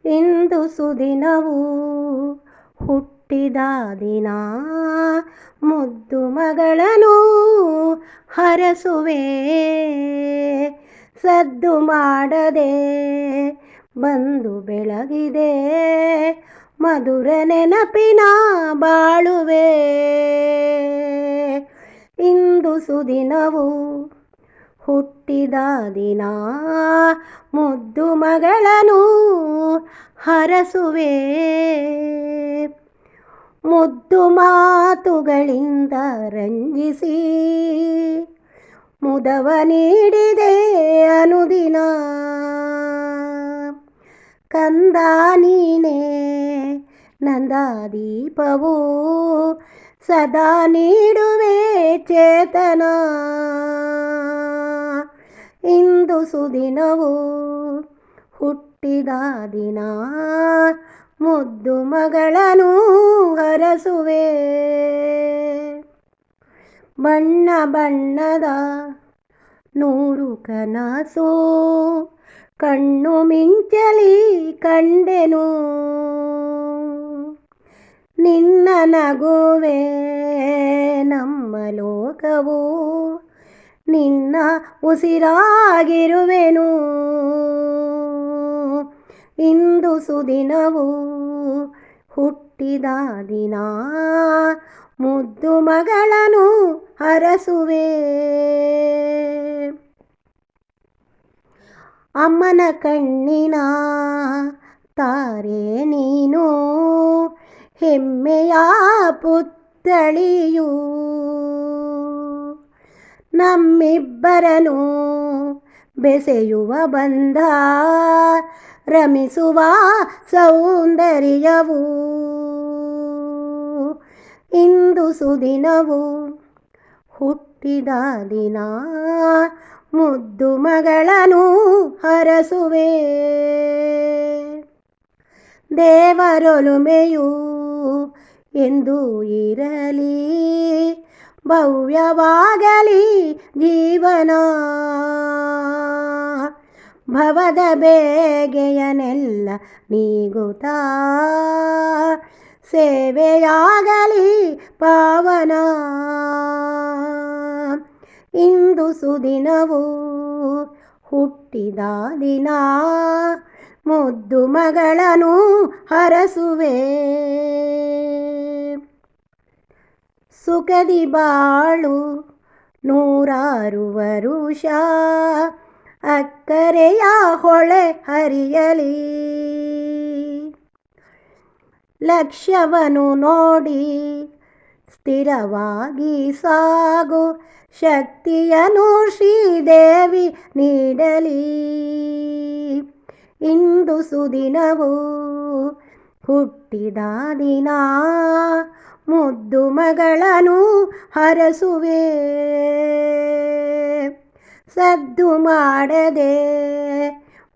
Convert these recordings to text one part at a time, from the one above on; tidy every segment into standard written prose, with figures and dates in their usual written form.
ಇಂದು ಸುದಿನವು ಹುಟ್ಟಿದ ದಿನ, ಮುದ್ದು ಮಗಳನ್ನು ಹರಸುವೆ. ಸದ್ದು ಮಾಡದೆ ಬಂದು ಬೆಳಗಿದೆ, ಮಧುರ ನೆನಪಿನ ಬಾಳುವೆ. ಇಂದು ಸುದಿನವು ಹುಟ್ಟಿದ ದಿನ, ಮುದ್ದು ಮಗಳನ್ನು ಹರಸುವೆ. ಮುದ್ದು ಮಾತುಗಳಿಂದ ರಂಜಿಸಿ ಮುದವ ನೀಡಿದೆ ಅನುದಿನ. ಕಂದ ನೀನೇ ನಂದ ದೀಪವು, ಸದಾ ನೀಡುವೆ ಚೇತನ. ಇಂದು ಸುದಿನವು ಹುಟ್ಟಿದ ದಿನ, ಮುದ್ದು ಮಗಳನ್ನು ಹರಸುವೆ. ಬಣ್ಣ ಬಣ್ಣದ ನೂರು ಕನಸು ಕಣ್ಣು ಮಿಂಚಲಿ ಕಂಡೆನು, ನಿನ್ನ ನಗುವೆ ನಮ್ಮ ಲೋಕವು, ನಿನ್ನ ಉಸಿರಾಗಿರುವೆನು. ಇಂದು ಸುದಿನವು ಹುಟ್ಟಿದ ದಿನ, ಮುದ್ದು ಮಗಳನ್ನು ಹರಸುವೆ. ಅಮ್ಮನ ಕಣ್ಣಿನ ತಾರೆ ನೀನು, ಹೆಮ್ಮೆಯ ಪುತ್ಥಳಿಯು. ನಮ್ಮಿಬ್ಬರನು ಬೆಸೆಯುವ ಬಂಧ, ರಮಿಸುವ ಸೌಂದರ್ಯವು. ಇಂದು ಸುದಿನವು ಹುಟ್ಟಿದ ದಿನ, ಮುದ್ದು ಮಗಳನ್ನು ಹರಸುವೆ. ದೇವರೊಲುಮೆಯು ಎಂದು ಇರಲಿ, ಭವ್ಯವಾಗಲಿ ಜೀವನ. ಭವದ ಬೇಗೆಯನೆಲ್ಲ ನೀಗುತ್ತಾ, ಸೇವೆಯಾಗಲಿ ಪಾವನ. ಇಂದು ಸುದಿನವು ಹುಟ್ಟಿದ ದಿನ, ಮುದ್ದು ಮಗಳನ್ನು ಹರಸುವೆ. ಸುಖದಿ ಬಾಳು ನೂರಾರು ವರುಷ, ಅಕ್ಕರೆಯ ಹೊಳೆ ಹರಿಯಲಿ. ಲಕ್ಷ್ಯವನ್ನು ನೋಡಿ ಸ್ಥಿರವಾಗಿ ಸಾಗು, ಶಕ್ತಿಯನ್ನು ಶ್ರೀದೇವಿ ನೀಡಲಿ. ಇಂದು ಸುದಿನವು ಹುಟ್ಟಿದ ದಿನ, ಮುದ್ದು ಮಗಳನ್ನು ಹರಸುವೆ. ಸದ್ದು ಮಾಡದೆ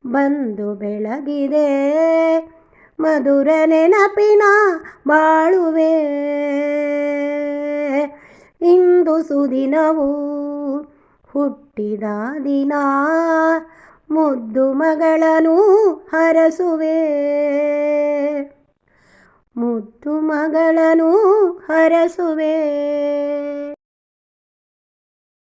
ಬಂದು ಬೆಳಗಿದೆ, ಮಧುರ ನೆನಪಿನ ಬಾಳುವೆ. ಇಂದು ಸುದಿನವು ಹುಟ್ಟಿದ ದಿನ, ಮುದ್ದು ಮಗಳನ್ನು ಹರಸುವೆ. ಮುದ್ದು ಮಗಳನ್ನು ಹರಸುವೆ.